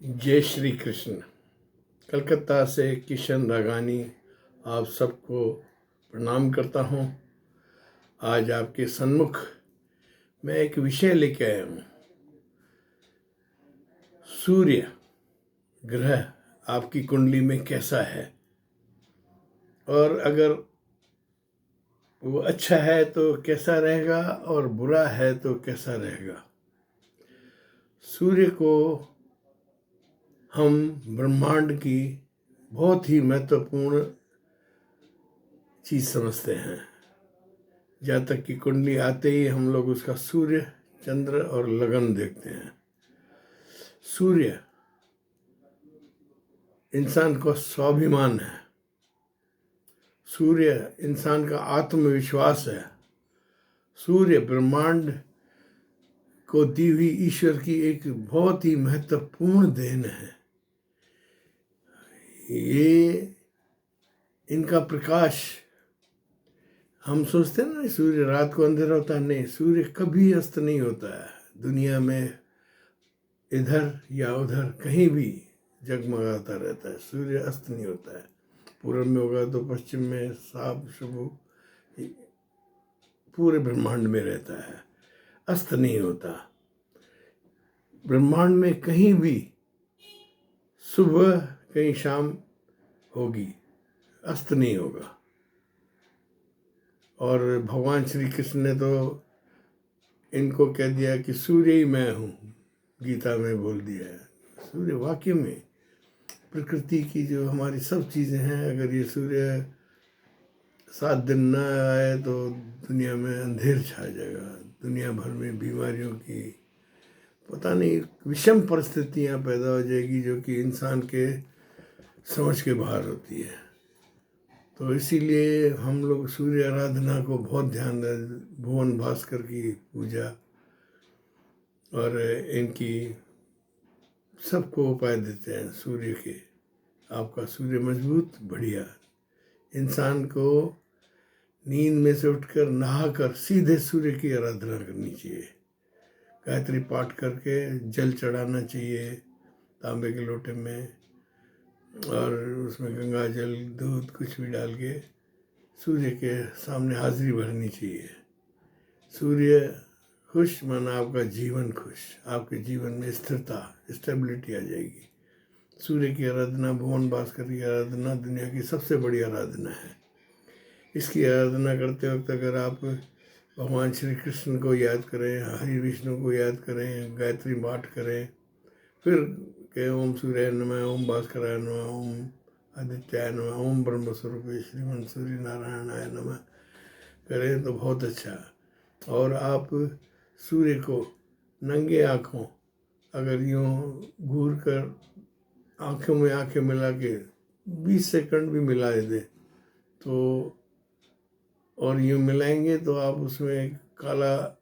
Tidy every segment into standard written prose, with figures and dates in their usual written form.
जय श्री कृष्ण। कलकत्ता से किशन रागानी आप सबको प्रणाम करता हूँ। आज आपके सन्मुख मैं एक विषय लेके आया हूँ। सूर्य ग्रह आपकी कुंडली में कैसा है, और अगर वो अच्छा है तो कैसा रहेगा और बुरा है तो कैसा रहेगा। सूर्य को हम ब्रह्मांड की बहुत ही महत्वपूर्ण चीज़ समझते हैं। जहाँ तक कि कुंडली आते ही हम लोग उसका सूर्य, चंद्र और लगन देखते हैं। सूर्य इंसान का स्वाभिमान है। सूर्य इंसान का आत्मविश्वास है। सूर्य ब्रह्मांड को दी हुई ईश्वर की एक बहुत ही महत्वपूर्ण देन है। ये इनका प्रकाश, हम सोचते हैं ना सूर्य रात को अंधेरा होता है, नहीं, सूर्य कभी अस्त नहीं होता है। दुनिया में इधर या उधर कहीं भी जगमगाता रहता है, सूर्य अस्त नहीं होता है। पूर्व में होगा तो पश्चिम में, साफ शुभ पूरे ब्रह्मांड में रहता है, अस्त नहीं होता। ब्रह्मांड में कहीं भी सुबह कहीं शाम होगी, अस्त नहीं होगा। और भगवान श्री कृष्ण ने तो इनको कह दिया कि सूर्य ही मैं हूँ, गीता में बोल दिया है। सूर्य वाक्य में प्रकृति की जो हमारी सब चीज़ें हैं, अगर ये सूर्य 7 दिन न आए तो दुनिया में अंधेर छा जाएगा। दुनिया भर में बीमारियों की पता नहीं विषम परिस्थितियाँ पैदा हो जाएगी, जो कि इंसान के समझ के बाहर होती है। तो इसीलिए हम लोग सूर्य आराधना को बहुत ध्यान दें। भुवन भास्कर की पूजा और इनकी सबको उपाय देते हैं सूर्य के। आपका सूर्य मजबूत, बढ़िया। इंसान को नींद में से उठकर नहाकर सीधे सूर्य की आराधना करनी चाहिए। गायत्री पाठ करके जल चढ़ाना चाहिए तांबे के लोटे में, और उसमें गंगा जल, दूध कुछ भी डाल के सूर्य के सामने हाजिरी भरनी चाहिए। सूर्य खुश माना आपका जीवन खुश, आपके जीवन में स्थिरता, स्टेबिलिटी आ जाएगी। सूर्य की आराधना, भुवन भास्कर की आराधना दुनिया की सबसे बड़ी आराधना है। इसकी आराधना करते वक्त अगर आप भगवान श्री कृष्ण को याद करें, हरि विष्णु को याद करें, गायत्री पाठ करें, फिर के ओम सूर्य नमः, ओम भास्कराय नमः, ओम आदित्याय नमः, ओम ब्रह्म स्वरूप श्रीमन सूर्य नारायणाय नमः करें तो बहुत अच्छा। और आप सूर्य को नंगे आँखों अगर यूँ घूर कर आँखों में आँखें मिला के 20 सेकंड भी मिला दें तो, और यूँ मिलाएंगे तो आप उसमें काला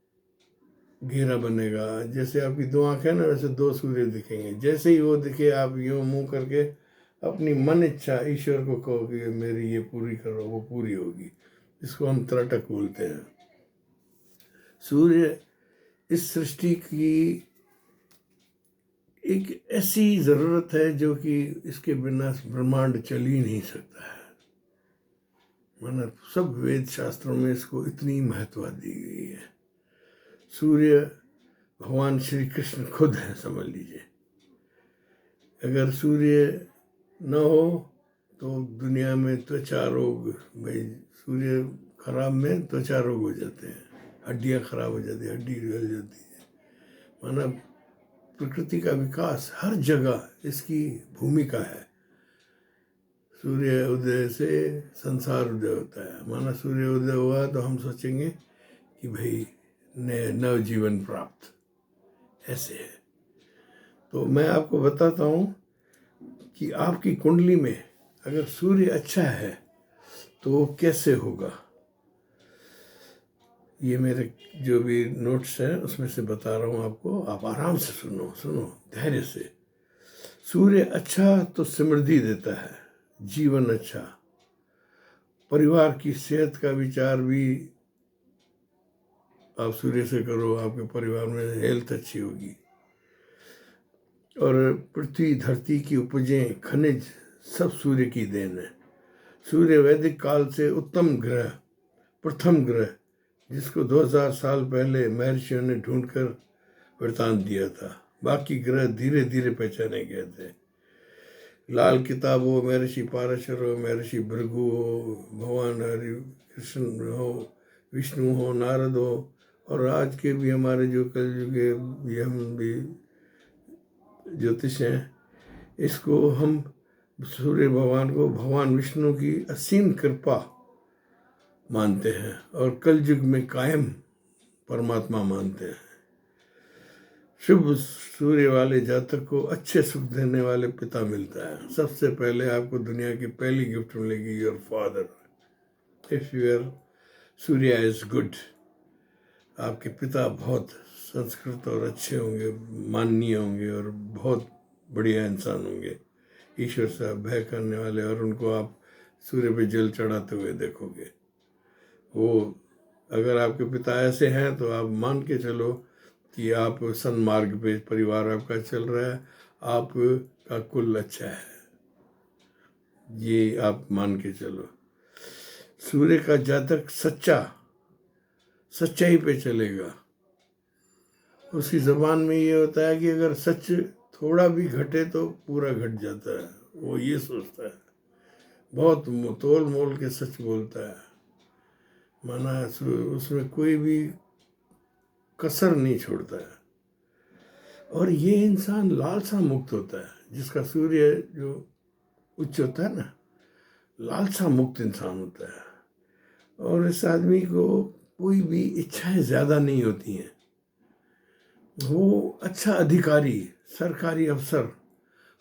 घेरा बनेगा। जैसे आपकी 2 आँखें ना, वैसे 2 सूर्य दिखेंगे। जैसे ही वो दिखे आप यूँ मुँह करके अपनी मन इच्छा ईश्वर को कहो कि मेरी ये पूरी करो, वो पूरी होगी। इसको हम त्रटक बोलते हैं। सूर्य इस सृष्टि की एक ऐसी ज़रूरत है जो कि इसके बिना ब्रह्मांड चल ही नहीं सकता है। माना सब वेद शास्त्रों में इसको इतनी महत्व दी गई है। सूर्य भगवान श्री कृष्ण खुद हैं, समझ लीजिए। अगर सूर्य न हो तो दुनिया में त्वचा रोग, भाई सूर्य खराब में त्वचा रोग हो जाते हैं, हड्डियाँ खराब हो जाती है, हड्डी गल जाती है। माना प्रकृति का विकास हर जगह इसकी भूमिका है। सूर्य उदय से संसार उदय होता है। माना सूर्य उदय हुआ तो हम सोचेंगे कि भाई नव जीवन प्राप्त, ऐसे है। तो मैं आपको बताता हूँ कि आपकी कुंडली में अगर सूर्य अच्छा है तो वो कैसे होगा। ये मेरे जो भी नोट्स हैं उसमें से बता रहा हूँ आपको, आप आराम से सुनो धैर्य से। सूर्य अच्छा तो समृद्धि देता है, जीवन अच्छा, परिवार की सेहत का विचार भी आप सूर्य से करो, आपके परिवार में हेल्थ अच्छी होगी। और पृथ्वी धरती की उपजें खनिज सब सूर्य की देन है। सूर्य वैदिक काल से उत्तम ग्रह, प्रथम ग्रह, जिसको 2000 साल पहले महर्षियों ने ढूंढकर वृतांत दिया था। बाकी ग्रह धीरे धीरे पहचाने गए थे। लाल किताब हो, महर्षि पाराशर हो, महर्षि भृगु हो, भगवान हरि कृष्ण हो, विष्णु हो, नारद हो, और आज के भी हमारे जो कलयुग ये हम भी ज्योतिष हैं, इसको हम सूर्य भगवान को भगवान विष्णु की असीम कृपा मानते हैं और कलयुग में कायम परमात्मा मानते हैं। शुभ सूर्य वाले जातक को अच्छे सुख देने वाले पिता मिलता है। सबसे पहले आपको दुनिया की पहली गिफ्ट मिलेगी your father. If your Surya is good, आपके पिता बहुत संस्कृत और अच्छे होंगे, माननीय होंगे और बहुत बढ़िया इंसान होंगे, ईश्वर से भय करने वाले, और उनको आप सूर्य पे जल चढ़ाते हुए देखोगे। वो अगर आपके पिता ऐसे हैं तो आप मान के चलो कि आप सन्मार्ग पे परिवार आपका चल रहा है, आपका कुल अच्छा है, ये आप मान के चलो। सूर्य का जातक सच्चाई पे चलेगा। उसकी जबान में ये होता है कि अगर सच थोड़ा भी घटे तो पूरा घट जाता है, वो ये सोचता है, बहुत तोल मोल के सच बोलता है, माना उसमें कोई भी कसर नहीं छोड़ता है। और ये इंसान लालसा मुक्त होता है, जिसका सूर्य जो उच्च होता है ना, लालसा मुक्त इंसान होता है। और इस आदमी को कोई भी इच्छाएं ज़्यादा नहीं होती हैं। वो अच्छा अधिकारी, सरकारी अफसर,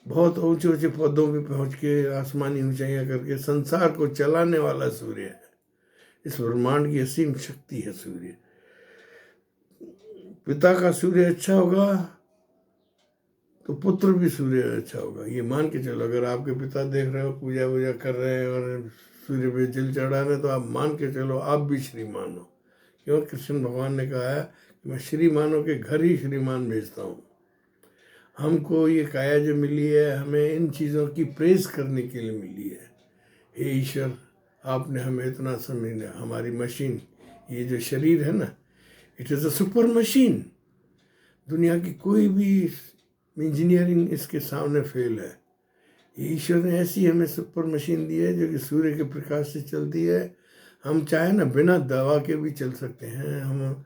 बहुत ऊंचे ऊंचे पदों पे पहुंच के आसमानी ऊंचाइयां करके संसार को चलाने वाला सूर्य है। इस ब्रह्मांड की असीम शक्ति है सूर्य। पिता का सूर्य अच्छा होगा तो पुत्र भी सूर्य अच्छा होगा, ये मान के चलो। अगर आपके पिता देख रहे हो पूजा वूजा कर रहे हैं और सूर्य पे जल चढ़ा रहे हैं, तो आप मान के चलो आप भी श्रीमान हो। क्यों? कृष्ण भगवान ने कहा है कि मैं श्रीमानों के घर ही श्रीमान भेजता हूँ। हमको ये काया जो मिली है, हमें इन चीज़ों की प्रेज करने के लिए मिली है। हे ईश्वर, आपने हमें इतना समझा। हमारी मशीन, ये जो शरीर है ना, it is a super machine. दुनिया की कोई भी इंजीनियरिंग इसके सामने फेल है। ईश्वर ने ऐसी हमें सुपर मशीन दी है जो कि सूर्य के प्रकाश से चलती है। हम चाहे ना बिना दवा के भी चल सकते हैं। हम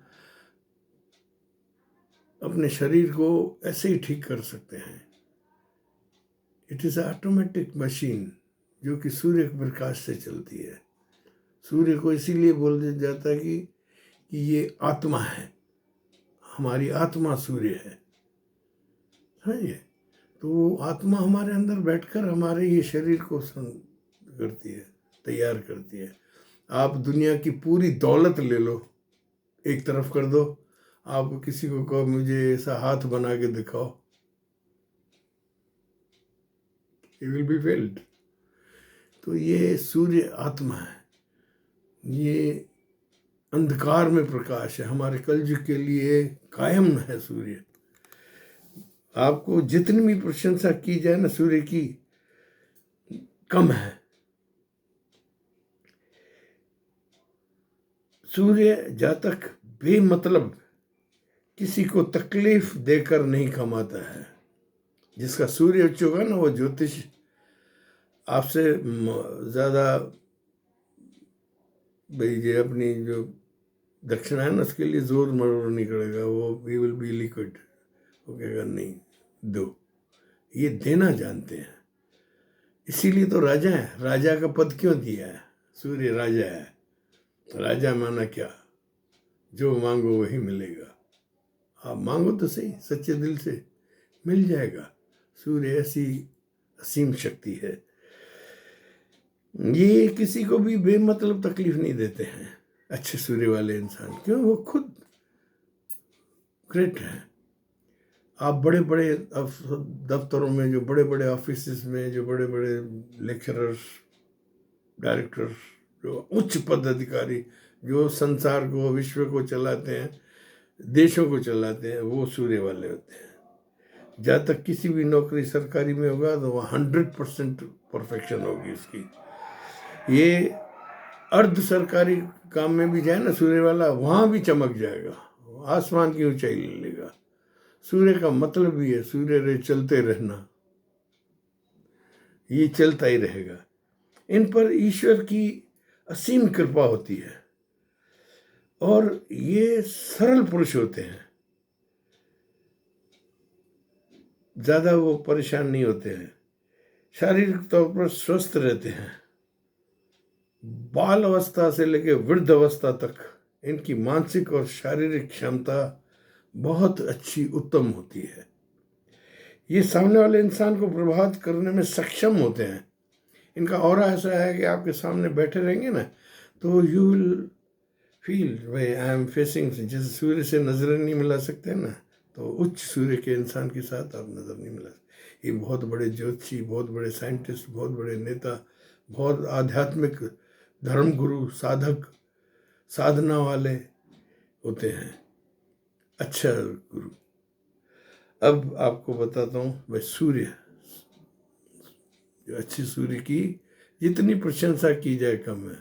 अपने शरीर को ऐसे ही ठीक कर सकते हैं। इट इज़ ऑटोमेटिक मशीन जो कि सूर्य के प्रकाश से चलती है। सूर्य को इसीलिए बोल दिया जाता है कि ये आत्मा है, हमारी आत्मा सूर्य है। समझिए? तो आत्मा हमारे अंदर बैठकर हमारे ये शरीर को करती है, तैयार करती है। आप दुनिया की पूरी दौलत ले लो, एक तरफ कर दो, आप किसी को कहो मुझे ऐसा हाथ बना के दिखाओ, ही विल बी फेल्ड। तो ये सूर्य आत्मा है, ये अंधकार में प्रकाश है, हमारे कलयुग के लिए कायम है सूर्य। आपको जितनी भी प्रशंसा की जाए ना सूर्य की, कम है। सूर्य जातक बेमतलब किसी को तकलीफ देकर नहीं कमाता है। जिसका सूर्य उच्च होगा ना, वो ज्योतिष आपसे ज़्यादा भाई ये अपनी जो दक्षिणा है ना, उसके लिए जोर मरोड़ नहीं करेगा। वो वी विल बी लिक्विड, वो कहेगा नहीं दो। ये देना जानते हैं, इसीलिए तो राजा है। राजा का पद क्यों दिया है? सूर्य राजा है। राजा माना क्या? जो मांगो वही मिलेगा। आप मांगो तो सही, सच्चे दिल से मिल जाएगा। सूर्य ऐसी असीम शक्ति है, ये किसी को भी बेमतलब तकलीफ नहीं देते हैं अच्छे सूर्य वाले इंसान। क्यों? वो खुद ग्रेट है। आप बड़े बड़े दफ्तरों में, जो बड़े बड़े ऑफिस में, जो बड़े बड़े लेक्चरर्स, डायरेक्टर्स, जो उच्च पद अधिकारी, जो संसार को, विश्व को चलाते हैं, देशों को चलाते हैं, वो सूर्य वाले होते हैं। जहाँ तक किसी भी नौकरी सरकारी में होगा तो वहाँ 100% परफेक्शन होगी इसकी। ये अर्ध सरकारी काम में भी जाए ना सूर्य वाला, वहाँ भी चमक जाएगा, आसमान की ऊंचाई ले लेगा। सूर्य का मतलब भी है सूर्य रे चलते रहना, ये चलता ही रहेगा। इन पर ईश्वर की असीम कृपा होती है और ये सरल पुरुष होते हैं, ज्यादा वो परेशान नहीं होते हैं, शारीरिक तौर पर स्वस्थ रहते हैं। बाल अवस्था से लेकर वृद्ध अवस्था तक इनकी मानसिक और शारीरिक क्षमता बहुत अच्छी उत्तम होती है। ये सामने वाले इंसान को प्रभावित करने में सक्षम होते हैं। इनका ऑरा ऐसा है कि आपके सामने बैठे रहेंगे ना तो यू विल फील भाई आई एम फेसिंग, जैसे सूर्य से नजरें नहीं मिला सकते ना, तो उच्च सूर्य के इंसान के साथ आप नजर नहीं मिला सकते। ये बहुत बड़े ज्योतिषी, बहुत बड़े साइंटिस्ट, बहुत बड़े नेता, बहुत आध्यात्मिक धर्म गुरु, साधक, साधना वाले होते हैं, अच्छा गुरु। अब आपको बताता हूँ भाई सूर्य, जो अच्छी सूर्य की जितनी प्रशंसा की जाए कम है।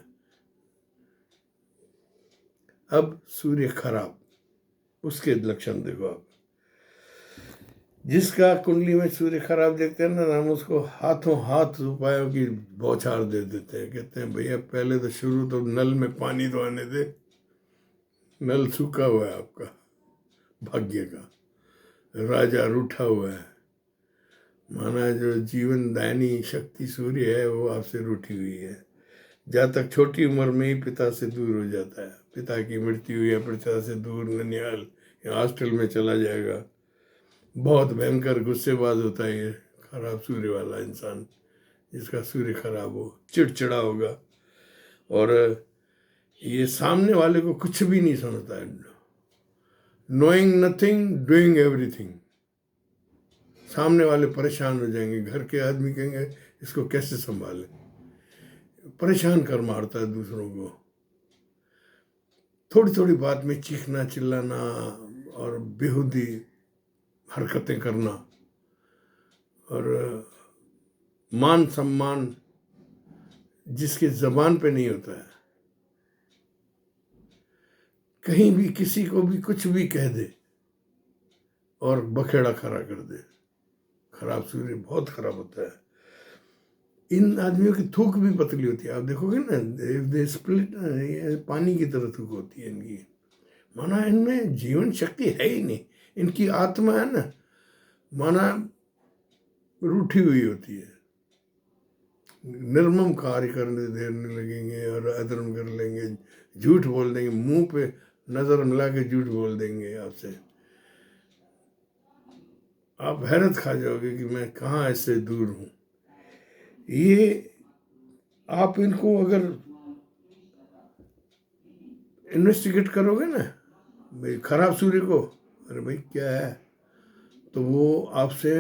अब सूर्य खराब, उसके लक्षण देखो आप। जिसका कुंडली में सूर्य खराब देखते हैं ना, हम उसको हाथों हाथ उपायों की बौछार दे देते हैं। कहते हैं भैया पहले तो शुरू तो नल में पानी तो आने दे, नल सूखा हुआ है आपका, भाग्य का राजा रूठा हुआ है, माना जो जीवन दायनी शक्ति सूर्य है वो आपसे रूठी हुई है। जहाँ तक छोटी उम्र में ही पिता से दूर हो जाता है, पिता की मृत्यु या पिता से दूर ननिहाल या हॉस्टल में चला जाएगा, बहुत भयंकर गुस्सेबाज होता है ये खराब सूर्य वाला इंसान। जिसका सूर्य खराब हो, चिड़चिड़ा होगा और ये सामने वाले को कुछ भी नहीं समझता है। Knowing nothing, doing everything. सामने वाले परेशान हो जाएंगे, घर के आदमी कहेंगे इसको कैसे संभाले, परेशान कर मारता है दूसरों को। थोड़ी थोड़ी बात में चीखना चिल्लाना और बेहुदी हरकतें करना और मान सम्मान जिसके जबान पे नहीं होता है, कहीं भी किसी को भी कुछ भी कह दे और बखेड़ा खड़ा कर दे। खराब सूर्य बहुत खराब होता है। इन आदमियों की थूक भी पतली होती है, आप देखोगे ना, दे स्प्लिट, पानी की तरह थूक होती है इनकी, माना इनमें जीवन शक्ति है ही नहीं। इनकी आत्मा है ना, माना रूठी हुई होती है। निर्मम कार्य करने देने लगेंगे और अधर्म कर लेंगे, झूठ बोल देंगे, मुंह पे नजर मिला के झूठ बोल देंगे आपसे। आप हैरत खा जाओगे कि मैं कहाँ ऐसे दूर हूँ। ये आप इनको अगर इन्वेस्टिगेट करोगे ना भाई खराब सूर्य को, अरे भाई क्या है, तो वो आपसे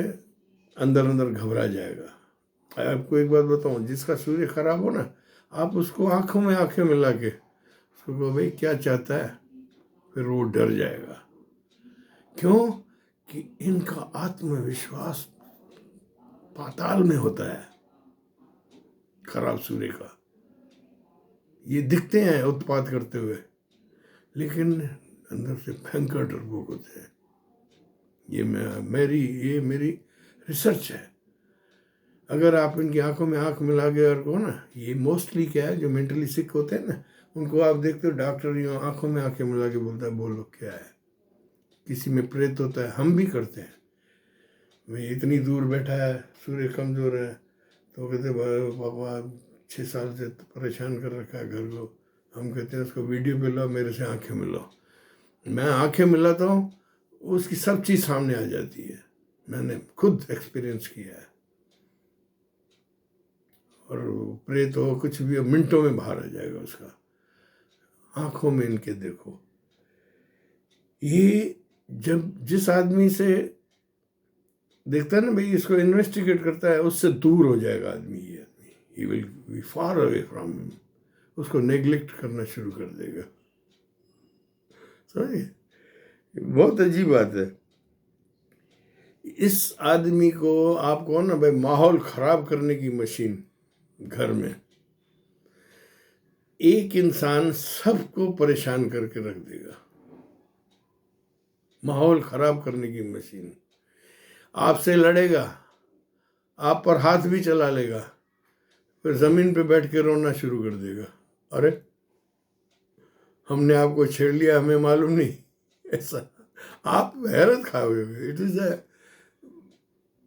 अंदर अंदर घबरा जाएगा। आपको एक बात बताऊं, जिसका सूर्य खराब हो ना, आप उसको आंखों में आंखें मिला के उसको कहो भाई क्या चाहता है, फिर वो डर जाएगा। क्यों कि इनका आत्मविश्वास पाताल में होता है खराब सूर्य का। ये दिखते हैं उत्पात करते हुए, लेकिन अंदर से भयंकर डरपोक होते हैं। ये मेरी रिसर्च है। अगर आप इनकी आंखों में आंख मिला के और को ना, ये मोस्टली क्या है, जो मेंटली सिक होते हैं ना, उनको आप देखते हो डॉक्टर यूँ आंखों में आंखें मिला के बोलता है बोलो क्या है। किसी में प्रेत होता है, हम भी करते हैं, भाई इतनी दूर बैठा है, सूर्य कमजोर है, तो कहते पापा 6 साल से परेशान कर रखा है घर को। हम कहते हैं उसको वीडियो पे लो, मेरे से आंखें मिलाओ। मैं आंखें मिलाता हूँ, उसकी सब चीज़ सामने आ जाती है। मैंने खुद एक्सपीरियंस किया है। और प्रेत हो कुछ भी हो, मिनटों में बाहर आ जाएगा उसका। आंखों में इनके देखो। ये जब जिस आदमी से देखता है ना भाई इसको इन्वेस्टिगेट करता है, उससे दूर हो जाएगा आदमी। ये आदमी he will be far away from him, उसको नेग्लेक्ट करना शुरू कर देगा। समझिए, बहुत अजीब बात है। इस आदमी को आप कहो ना भाई माहौल खराब करने की मशीन घर में, एक इंसान सबको परेशान करके रख देगा। माहौल खराब करने की मशीन, आपसे लड़ेगा, आप पर हाथ भी चला लेगा, फिर जमीन पे बैठ के रोना शुरू कर देगा, अरे हमने आपको छेड़ लिया, हमें मालूम नहीं। ऐसा आप हैरत खाओगे। It is a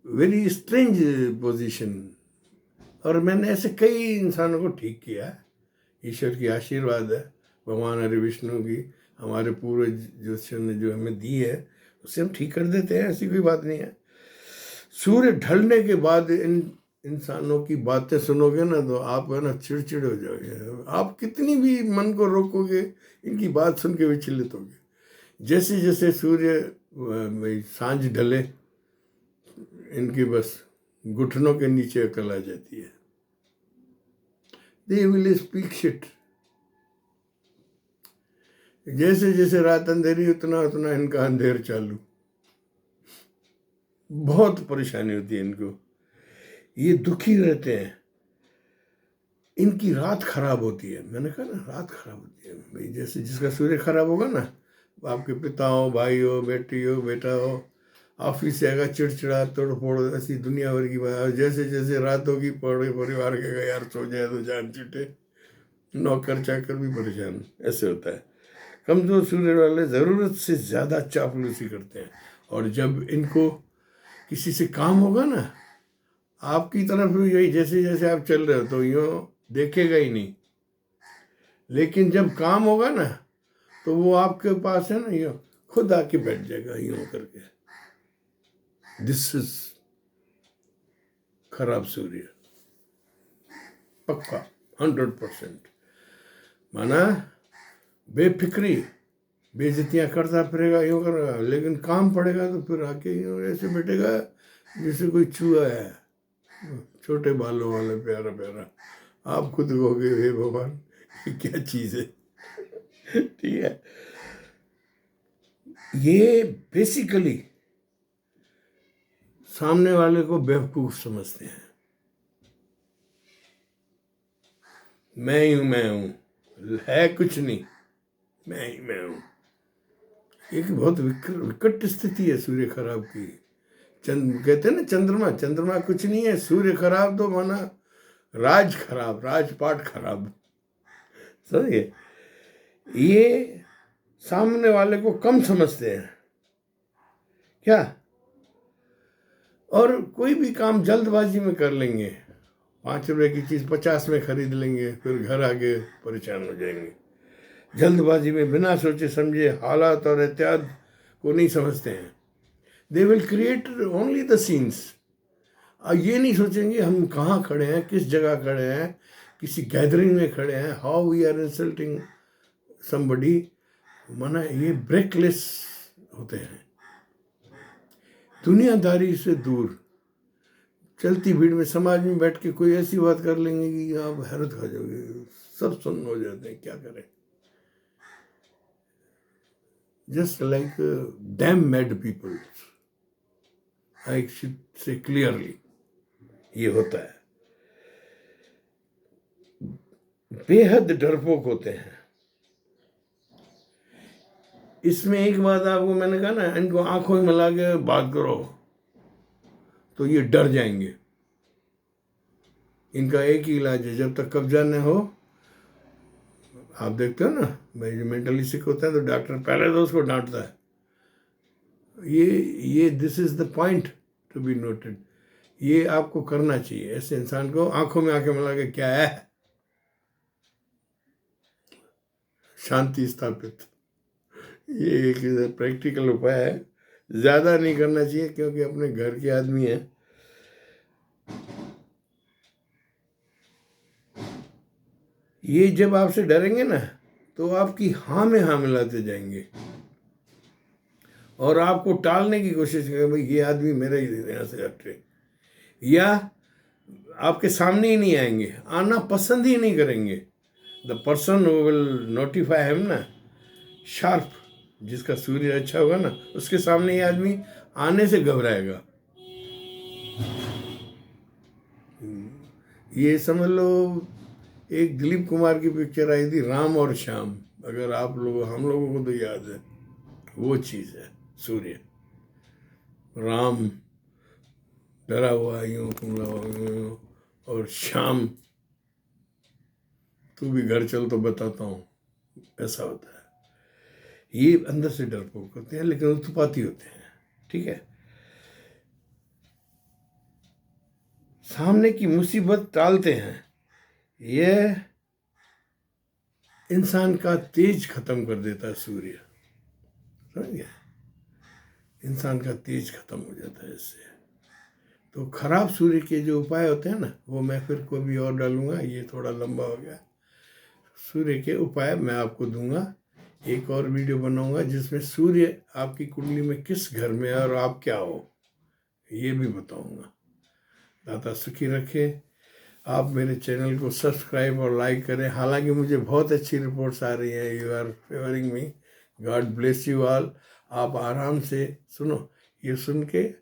very strange position. और मैंने ऐसे कई इंसानों को ठीक किया है, ईश्वर की आशीर्वाद है, भगवान हरि विष्णु की, हमारे पूर्वज ज्योतिषों ने जो हमें दी है उससे हम ठीक कर देते हैं, ऐसी कोई बात नहीं है। सूर्य ढलने के बाद इन इंसानों की बातें सुनोगे ना तो आप है ना चिड़चिड़ हो जाओगे। आप कितनी भी मन को रोकोगे, इनकी बात सुन के विचलित होगे। जैसे जैसे सूर्य सांझ ढले, इनकी बस घुटनों के नीचे अकल आ जाती है। They will speak shit. जैसे जैसे रात अंधेरी उतना उतना इनका अंधेर चालू। बहुत परेशानी होती है इनको, ये दुखी रहते हैं, इनकी रात खराब होती है। मैंने कहा ना रात खराब होती है भाई। जैसे जिसका सूर्य खराब होगा ना, आपके पिता हो, भाई हो, बेटी हो, बेटा हो, ऑफिस से आएगा चिड़चिड़ा तोड़ फोड़, ऐसी दुनिया भर की बात। जैसे जैसे रात होगी पड़े परिवार के यार सो जाए तो जान छूटे, नौकर चाकर भी परेशान, ऐसे होता है। कमजोर सूर्य वाले ज़रूरत से ज़्यादा चापलूसी करते हैं, और जब इनको किसी से काम होगा ना, आपकी तरफ भी यही, जैसे जैसे आप चल रहे हो तो यूँ देखेगा ही नहीं, लेकिन जब काम होगा ना तो वो आपके पास है ना, यूँ खुद आके बैठ जाएगा यूँ करके। दिस इज खराब सूर्य, पक्का 100%। माना बेफिक्री, बेइज्जतियाँ करता फिरेगा, यूँ करेगा, लेकिन काम पड़ेगा तो फिर आके यूँ ऐसे बैठेगा जैसे कोई चूहा है, छोटे बालों वाले, प्यारा प्यारा। आप खुद कहोगे हे भगवान ये क्या चीज़ है। ठीक है, ये बेसिकली सामने वाले को बेवकूफ समझते हैं। मैं ही हूं, मैं हूं, है कुछ नहीं, मैं ही मैं हूं। एक बहुत विकट स्थिति है सूर्य खराब की। कहते हैं ना चंद्रमा, चंद्रमा कुछ नहीं है, सूर्य खराब तो माना राज खराब, राजपाट खराब। समझिए, ये सामने वाले को कम समझते हैं क्या, और कोई भी काम जल्दबाजी में कर लेंगे। 5 रुपए की चीज़ 50 में खरीद लेंगे, फिर घर आके परेशान हो जाएंगे। जल्दबाजी में बिना सोचे समझे हालात और एहतियात को नहीं समझते हैं। They will create only the scenes. ये नहीं सोचेंगे हम कहाँ खड़े हैं, किस जगह खड़े हैं, किसी गैदरिंग में खड़े हैं, how we are insulting somebody. माना ये ब्रेकलेस होते हैं, दुनियादारी से दूर। चलती भीड़ में, समाज में बैठ के कोई ऐसी बात कर लेंगे कि आप हैरत खा जाओगे, सब सुन्न हो जाते हैं, क्या करें। Just like damn mad people, I should say clearly, ये होता है। बेहद डरपोक होते हैं। इसमें एक बात आपको मैंने कहा ना, इनको आंखों में मिला के बात करो तो ये डर जाएंगे। इनका एक ही इलाज है, जब तक कब्जा न हो। आप देखते हो ना भाई, जो मेंटली सिक होता है तो डॉक्टर पहले तो उसको डांटता है। ये this is the point to be noted. ये आपको करना चाहिए, ऐसे इंसान को आंखों में आंखें मिला के, क्या है, शांति स्थापित। ये एक प्रैक्टिकल उपाय है, ज़्यादा नहीं करना चाहिए क्योंकि अपने घर के आदमी हैं। ये जब आपसे डरेंगे ना तो आपकी हाँ में हाँ मिलाते जाएंगे और आपको टालने की कोशिश करेंगे, भाई ये आदमी मेरा ही यहाँ से हटे, या आपके सामने ही नहीं आएंगे, आना पसंद ही नहीं करेंगे। The person who will notify him ना, शार्प, जिसका सूर्य अच्छा होगा ना, उसके सामने ये आदमी आने से घबराएगा। ये समझ लो, एक दिलीप कुमार की पिक्चर आई थी राम और श्याम, अगर आप लोग हम लोगों को तो याद है, वो चीज़ है सूर्य। राम डरा हुआ यूं कुमला हुआ यूं, और श्याम तू भी घर चल तो बताता हूँ, ऐसा होता है। ये अंदर से डरपोक होते हैं लेकिन उत्पाती होते हैं, ठीक है। सामने की मुसीबत टालते हैं, यह इंसान का तेज खत्म कर देता है सूर्य, समझ गए? इंसान का तेज खत्म हो जाता है इससे। तो खराब सूर्य के जो उपाय होते हैं ना, वो मैं फिर कभी और डालूंगा, ये थोड़ा लंबा हो गया। सूर्य के उपाय मैं आपको दूंगा, एक और वीडियो बनाऊंगा जिसमें सूर्य आपकी कुंडली में किस घर में है और आप क्या हो, ये भी बताऊंगा। दाता सुखी रखे। आप मेरे चैनल को सब्सक्राइब और लाइक करें। हालांकि मुझे बहुत अच्छी रिपोर्ट्स आ रही हैं, you are favouring me, God bless you all. आप आराम से सुनो, ये सुन के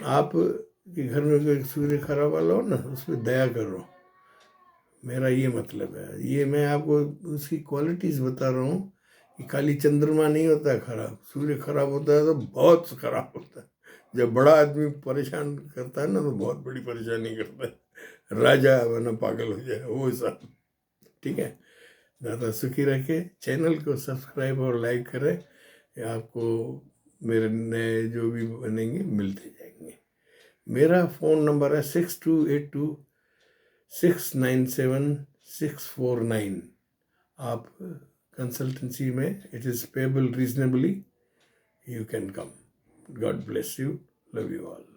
आप के घर में कोई सूर्य खराब वाला हो ना, उस पर दया करो, मेरा ये मतलब है। ये मैं आपको उसकी क्वालिटीज़ बता रहा हूँ कि खाली चंद्रमा नहीं होता है खराब, सूर्य खराब होता है तो बहुत खराब होता है। जब बड़ा आदमी परेशान करता है ना, तो बहुत बड़ी परेशानी करता है, राजा वरना पागल हो जाए, वो सब, ठीक है। दादा सुखी रखे। चैनल को सब्सक्राइब और लाइक करें, आपको मेरे नए जो भी बनेंगे मिलते जाएंगे। मेरा फ़ोन नंबर है 6282697649। आप कंसल्टेंसी में, it is payable reasonably, you can come. God bless you, love you all.